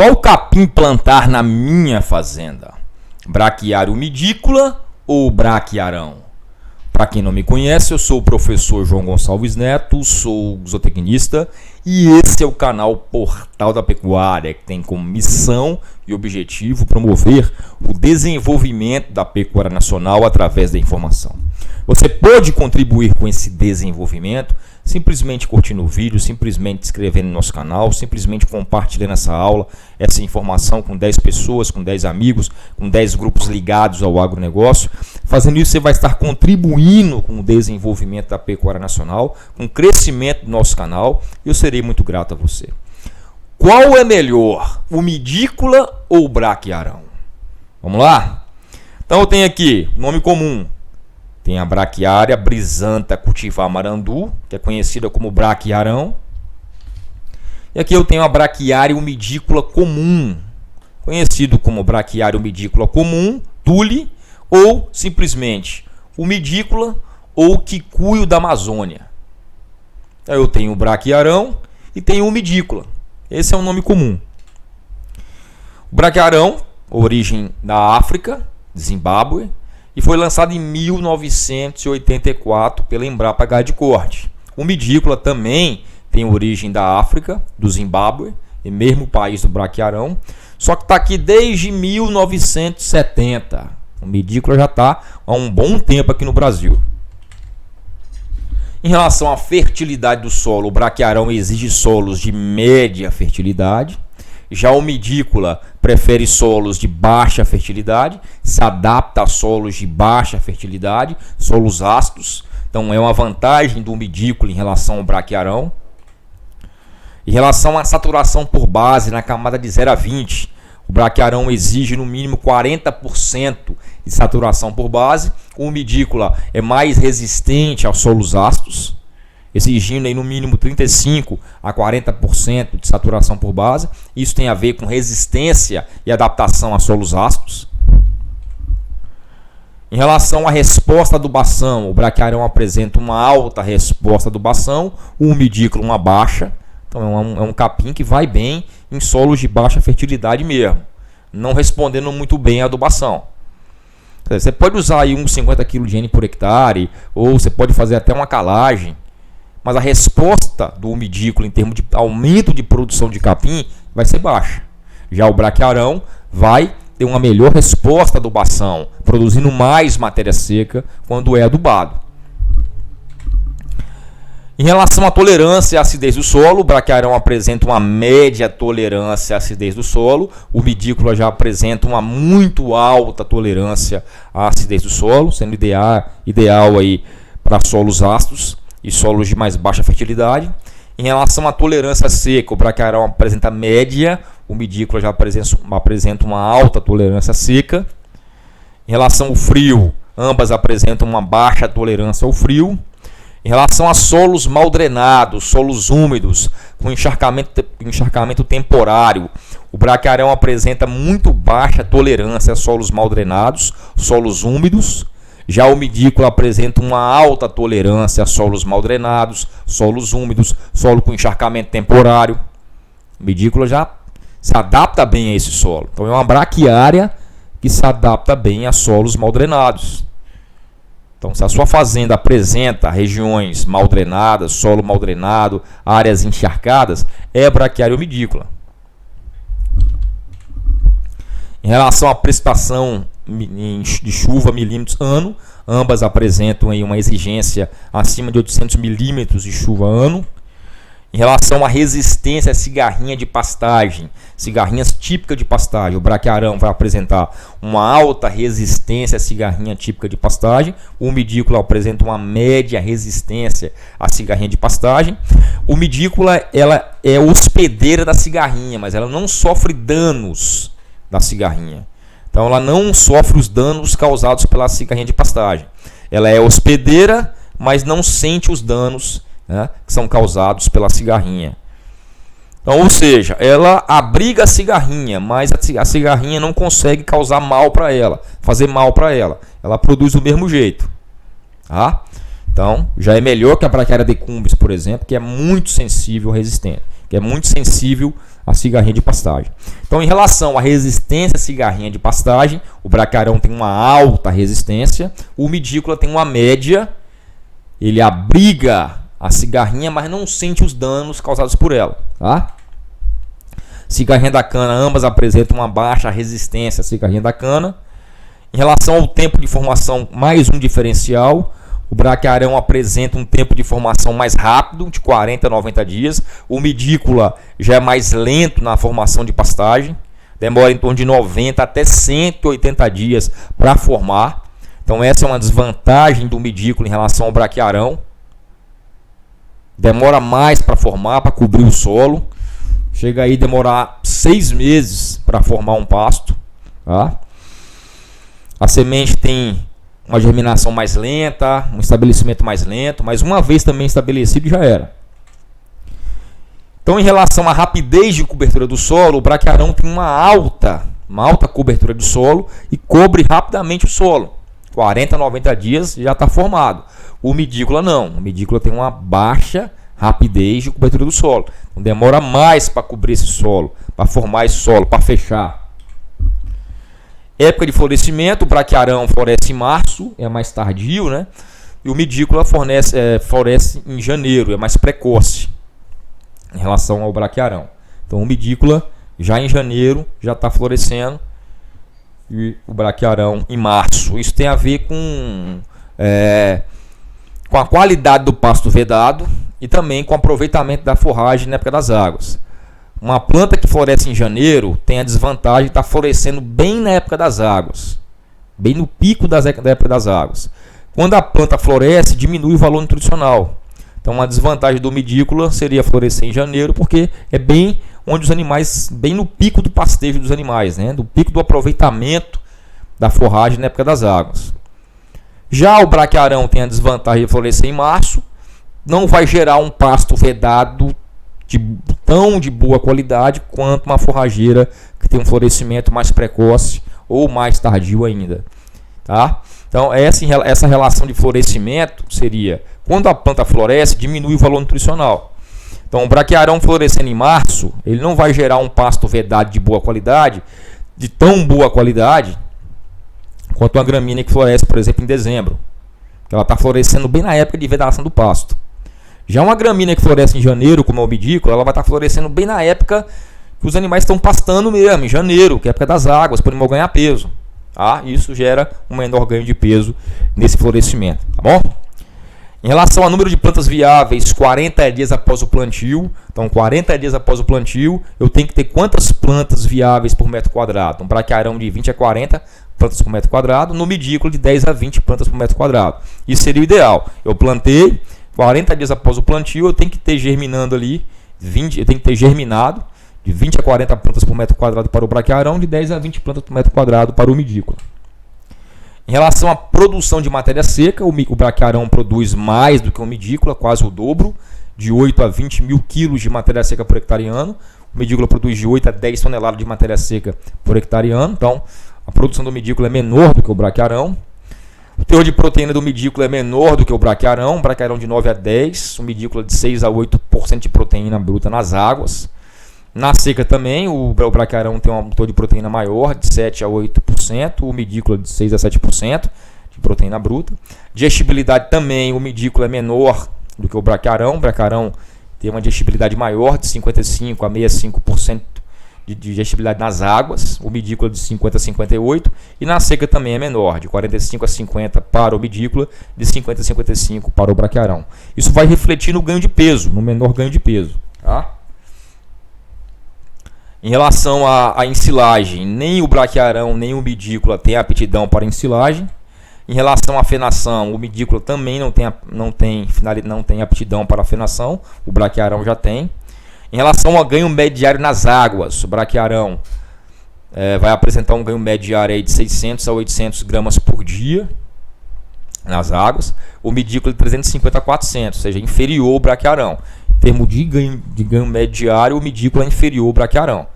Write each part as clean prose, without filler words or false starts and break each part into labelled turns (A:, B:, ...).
A: Qual capim plantar na minha fazenda? Braquiário umidícola ou braquiarão? Para quem não me conhece, eu sou o professor João Gonçalves Neto, sou zootecnista e esse é o canal Portal da Pecuária, que tem como missão e objetivo promover o desenvolvimento da pecuária nacional através da informação. Você pode contribuir com esse desenvolvimento simplesmente curtindo o vídeo, simplesmente se inscrevendo no nosso canal, simplesmente compartilhando essa aula, essa informação com 10 pessoas, com 10 amigos, com 10 grupos ligados ao agronegócio. Fazendo isso, você vai estar contribuindo com o desenvolvimento da pecuária nacional, com o crescimento do nosso canal, e eu serei muito grato a você. Qual é melhor, umidícola ou braquiarão? Vamos lá? Então eu tenho aqui nome comum. Tem a braquiária brisanta cultivar marandu, que é conhecida como braquiarão. E aqui eu tenho a braquiária umidícola comum, conhecido como braquiária umidícola comum, tule, ou simplesmente umidícola ou quicuio da Amazônia. Então eu tenho o braquiarão e tenho o umidícola. Esse é o nome comum. O braquiarão, origem da África, Zimbábue, e foi lançado em 1984 pela Embrapa Gado de Corte. O umidícola também tem origem da África, do Zimbábue, e mesmo país do braquiarão, só que está aqui desde 1970. O umidícola já está há um bom tempo aqui no Brasil. Em relação à fertilidade do solo, o braquiarão exige solos de média fertilidade. Já o umidícola prefere solos de baixa fertilidade, se adapta a solos de baixa fertilidade, solos ácidos. Então é uma vantagem do umidícola em relação ao braquiarão. Em relação à saturação por base na camada de 0 a 20, o braquiarão exige no mínimo 40% de saturação por base. O umidícola é mais resistente aos solos ácidos, exigindo aí no mínimo 35% a 40% de saturação por base. Isso tem a ver com resistência e adaptação a solos ácidos. Em relação à resposta à adubação, o braquiarão apresenta uma alta resposta à adubação, o umidícola uma baixa. Então é um capim que vai bem em solos de baixa fertilidade mesmo, não respondendo muito bem à adubação. Você pode usar aí uns 50 kg de N por hectare, ou você pode fazer até uma calagem, mas a resposta do umidícola em termos de aumento de produção de capim vai ser baixa. Já o braquiarão vai ter uma melhor resposta à adubação, produzindo mais matéria seca quando é adubado. Em relação à tolerância à acidez do solo, o braquiarão apresenta uma média tolerância à acidez do solo, o umidícola já apresenta uma muito alta tolerância à acidez do solo, sendo ideal aí para solos ácidos e solos de mais baixa fertilidade. Em relação à tolerância seca, o braquiarão apresenta média, o umidícola já apresenta uma alta tolerância seca. Em relação ao frio, ambas apresentam uma baixa tolerância ao frio. Em relação a solos mal drenados, solos úmidos, com encharcamento temporário, o braquiarão apresenta muito baixa tolerância a solos mal drenados, solos úmidos. Já o umidícola apresenta uma alta tolerância a solos mal drenados, solos úmidos, solo com encharcamento temporário. O umidícola já se adapta bem a esse solo. Então é uma braquiária que se adapta bem a solos mal drenados. Então, se a sua fazenda apresenta regiões mal drenadas, solo mal drenado, áreas encharcadas, é braquiária umidícola. Em relação à precipitação de chuva milímetros ano, ambas apresentam aí uma exigência acima de 800 milímetros de chuva ano. Em relação à resistência à cigarrinha de pastagem, cigarrinhas típicas de pastagem, o braquiarão vai apresentar uma alta resistência à cigarrinha típica de pastagem, o umidícola apresenta uma média resistência à cigarrinha de pastagem. O umidícola ela é hospedeira da cigarrinha, mas ela não sofre danos da cigarrinha. Então ela não sofre os danos causados pela cigarrinha de pastagem. Ela é hospedeira, mas não sente os danos, né, que são causados pela cigarrinha. Então, ou seja, ela abriga a cigarrinha, mas a cigarrinha não consegue causar mal para ela, fazer mal para ela. Ela produz do mesmo jeito. Tá? Então, já é melhor que a braquiária decumbens, por exemplo, que é muito sensível e resistente. que é muito sensível à cigarrinha de pastagem. Então, em relação à resistência à cigarrinha de pastagem, o braquiarão tem uma alta resistência, o medícula tem uma média, ele abriga a cigarrinha, mas não sente os danos causados por ela, tá? Cigarrinha da cana, ambas apresentam uma baixa resistência à cigarrinha da cana. Em relação ao tempo de formação, mais um diferencial. O braquiarão apresenta um tempo de formação mais rápido, de 40 a 90 dias. O medícula já é mais lento na formação de pastagem. Demora em torno de 90 até 180 dias para formar. Então essa é uma desvantagem do medícula em relação ao braquiarão. Demora mais para formar, para cobrir o solo. Chega aí a demorar 6 meses para formar um pasto, tá? A semente tem uma germinação mais lenta, um estabelecimento mais lento, mas uma vez também estabelecido já era. Então, em relação à rapidez de cobertura do solo, o braquiarão tem uma alta cobertura de solo e cobre rapidamente o solo. 40 a 90 dias já está formado. O medícula não. O medícula tem uma baixa rapidez de cobertura do solo. Então, demora mais para cobrir esse solo, para formar esse solo, para fechar. Época de florescimento, o braquiarão floresce em março, é mais tardio, né? E o medícula floresce em janeiro, é mais precoce em relação ao braquiarão. Então o medícula já em janeiro já está florescendo e o braquiarão em março. Isso tem a ver com a qualidade do pasto vedado e também com o aproveitamento da forragem na época das águas. Uma planta que floresce em janeiro tem a desvantagem de estar florescendo bem na época das águas, bem no pico da época das águas. Quando a planta floresce, diminui o valor nutricional. Então, uma desvantagem do medícula seria florescer em janeiro, porque é bem onde os animais, bem no pico do pastejo dos animais, né? Do pico do aproveitamento da forragem na época das águas. Já o braquiarão tem a desvantagem de florescer em março, não vai gerar um pasto vedado tão de boa qualidade quanto uma forrageira que tem um florescimento mais precoce ou mais tardio ainda, tá? Então essa relação de florescimento seria, quando a planta floresce, diminui o valor nutricional. Então o braquiarão florescendo em março, ele não vai gerar um pasto vedado de boa qualidade, de tão boa qualidade quanto uma gramínea que floresce, por exemplo, em dezembro, que ela está florescendo bem na época de vedação do pasto. Já uma gramínea que floresce em janeiro, como é o medícula, ela vai estar florescendo bem na época que os animais estão pastando mesmo, em janeiro, que é a época das águas, para o animal ganhar peso. Tá? Isso gera um menor ganho de peso nesse florescimento. Tá bom? Em relação ao número de plantas viáveis, 40 dias após o plantio. Então, 40 dias após o plantio, eu tenho que ter quantas plantas viáveis por metro quadrado? Um braquiarão de 20 a 40 plantas por metro quadrado, no medícula de 10 a 20 plantas por metro quadrado. Isso seria o ideal. Eu plantei, 40 dias após o plantio, eu tenho que ter germinando ali, eu tenho que ter germinado de 20 a 40 plantas por metro quadrado para o braquiarão, de 10 a 20 plantas por metro quadrado para o medícula. Em relação à produção de matéria seca, o braquiarão produz mais do que o medícula, quase o dobro, de 8 a 20 mil quilos de matéria seca por hectare ano. O medícula produz de 8 a 10 toneladas de matéria seca por hectare ano, então a produção do medícula é menor do que o braquiarão. O teor de proteína do medícula é menor do que o braquiarão de 9 a 10, o medícula de 6 a 8% de proteína bruta nas águas. Na seca também, o braquiarão tem um teor de proteína maior, de 7 a 8%, o medícula de 6 a 7% de proteína bruta. Digestibilidade também, o medícula é menor do que o braquiarão tem uma digestibilidade maior, de 55 a 65% de digestibilidade nas águas, o medícula de 50 a 58%, e na seca também é menor, de 45 a 50% para o medícula, de 50 a 55% para o braquiarão. Isso vai refletir no ganho de peso, no menor ganho de peso. Tá? Em relação à ensilagem, nem o braquiarão nem o medícula têm aptidão para ensilagem. Em relação à fenação, o medícula também não tem aptidão para a fenação, o braquiarão já tem. Em relação ao ganho médio diário nas águas, o braquiarão vai apresentar um ganho médio diário aí de 600 a 800 gramas por dia nas águas. O medícula de 350 a 400, ou seja, inferior ao braquiarão. Em termos de ganho médio diário, o medícula é inferior ao braquiarão.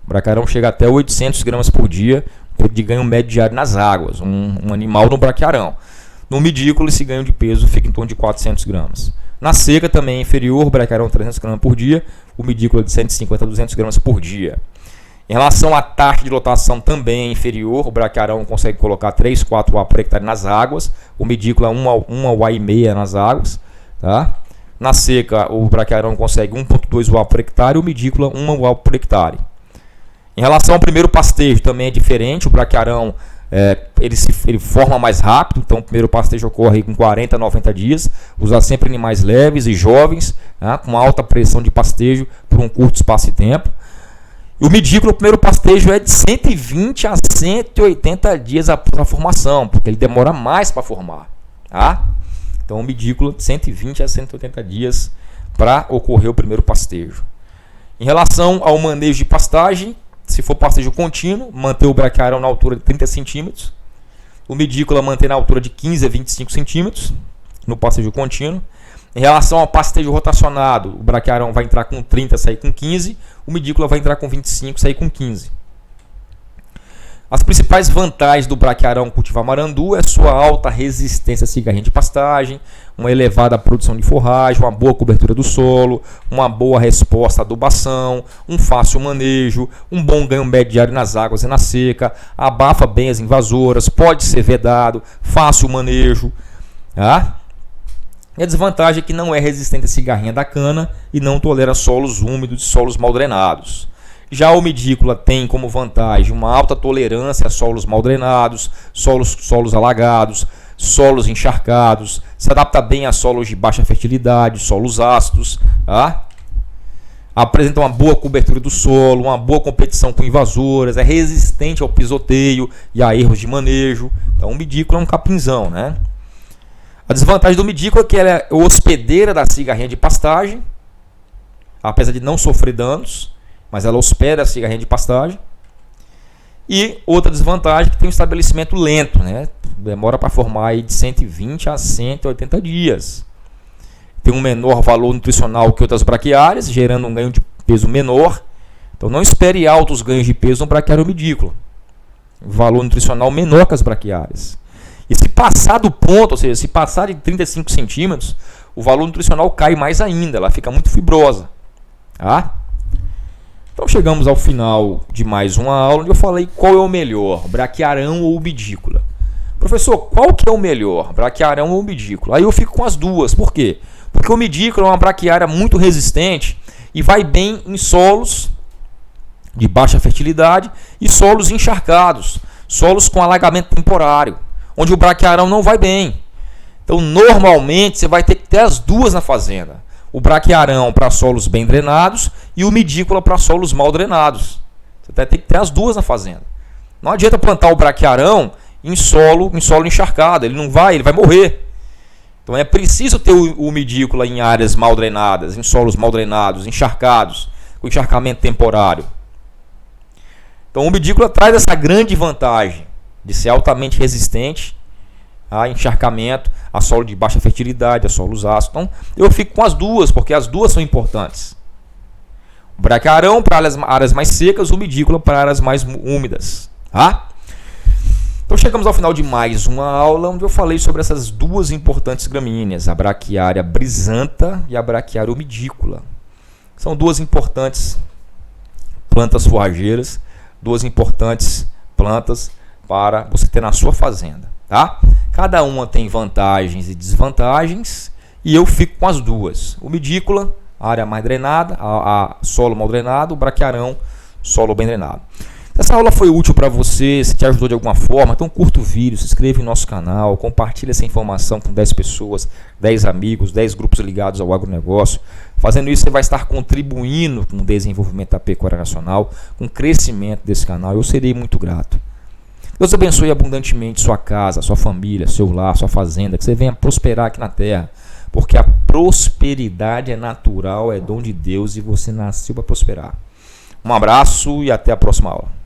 A: O braquiarão chega até 800 gramas por dia de ganho médio diário nas águas, um animal no braquiarão. No medícula, esse ganho de peso fica em torno de 400 gramas. Na seca também é inferior, o braquiarão 300 gramas por dia, o medícula de 150 a 200 gramas por dia. Em relação à taxa de lotação também é inferior, o braquiarão consegue colocar 3, 4 UA por hectare nas águas, o medícula 1 UA e meia nas águas, tá? Na seca, o braquiarão consegue 1,2 UA por hectare e o medícula 1 UA por hectare. Em relação ao primeiro pastejo, também é diferente. O braquiarão ele forma mais rápido, então o primeiro pastejo ocorre com 40 a 90 dias. Usar sempre animais leves e jovens, né, com alta pressão de pastejo por um curto espaço de tempo. E o medícula, o primeiro pastejo é de 120 a 180 dias após a formação, porque ele demora mais para formar. Tá? Então o medícula, 120 a 180 dias para ocorrer o primeiro pastejo. Em relação ao manejo de pastagem, se for pastejo contínuo, manter o braquiarão na altura de 30 centímetros. O medícula manter na altura de 15 a 25 centímetros no pastejo contínuo. Em relação ao pastejo rotacionado, o braquiarão vai entrar com 30, sair com 15. O medícula vai entrar com 25, sair com 15. As principais vantagens do braquiarão cultivar marandu é sua alta resistência à cigarrinha de pastagem, uma elevada produção de forragem, uma boa cobertura do solo, uma boa resposta à adubação, um fácil manejo, um bom ganho médio diário nas águas e na seca, abafa bem as invasoras, pode ser vedado, fácil manejo. Tá? E a desvantagem é que não é resistente à cigarrinha da cana e não tolera solos úmidos e solos mal drenados. Já o medícula tem como vantagem uma alta tolerância a solos mal drenados, solos alagados, solos encharcados, se adapta bem a solos de baixa fertilidade, solos ácidos, tá? Apresenta uma boa cobertura do solo, uma boa competição com invasoras, é resistente ao pisoteio e a erros de manejo. Então o medícula é um capinzão, né? A desvantagem do medícula é que ela é hospedeira da cigarrinha de pastagem, apesar de não sofrer danos, mas ela hospeda a cigarrinha de pastagem. E outra desvantagem é que tem um estabelecimento lento, né? Demora para formar aí de 120 a 180 dias. Tem um menor valor nutricional que outras braquiárias, gerando um ganho de peso menor. Então não espere altos ganhos de peso no braquiário medícula. Valor nutricional menor que as braquiárias. E se passar do ponto, ou seja, se passar de 35 centímetros, o valor nutricional cai mais ainda, ela fica muito fibrosa. Tá? Então chegamos ao final de mais uma aula onde eu falei qual é o melhor, braquiarão ou medícula. Professor, qual que é o melhor, braquiarão ou medícula? Aí eu fico com as duas, por quê? Porque o medícula é uma braquiária muito resistente e vai bem em solos de baixa fertilidade e solos encharcados, solos com alagamento temporário, onde o braquiarão não vai bem. Então normalmente você vai ter que ter as duas na fazenda. O braquiarão para solos bem drenados e o medícula para solos mal drenados. Você vai ter que ter as duas na fazenda. Não adianta plantar o braquiarão em solo encharcado, ele vai morrer. Então é preciso ter o medícula em áreas mal drenadas, em solos mal drenados, encharcados, com encharcamento temporário. Então o medícula traz essa grande vantagem de ser altamente resistente a encharcamento, a solo de baixa fertilidade, a solos ácidos. Então eu fico com as duas, porque as duas são importantes. O braquiarão para áreas mais secas, o medícula para áreas mais úmidas. Tá? Então chegamos ao final de mais uma aula onde eu falei sobre essas duas importantes gramíneas, a braquiária brisanta e a braquiária medícula. São duas importantes plantas forrageiras, duas importantes plantas para você ter na sua fazenda. Tá? Cada uma tem vantagens e desvantagens e eu fico com as duas. O medícula, área mais drenada, a solo mal drenado, o braquiarão, solo bem drenado. Essa aula foi útil para você, se te ajudou de alguma forma, então curta o vídeo, se inscreva em nosso canal, compartilhe essa informação com 10 pessoas, 10 amigos, 10 grupos ligados ao agronegócio. Fazendo isso, você vai estar contribuindo com o desenvolvimento da pecuária nacional, com o crescimento desse canal. Eu serei muito grato. Deus abençoe abundantemente sua casa, sua família, seu lar, sua fazenda, que você venha prosperar aqui na terra, porque a prosperidade é natural, é dom de Deus e você nasceu para prosperar. Um abraço e até a próxima aula.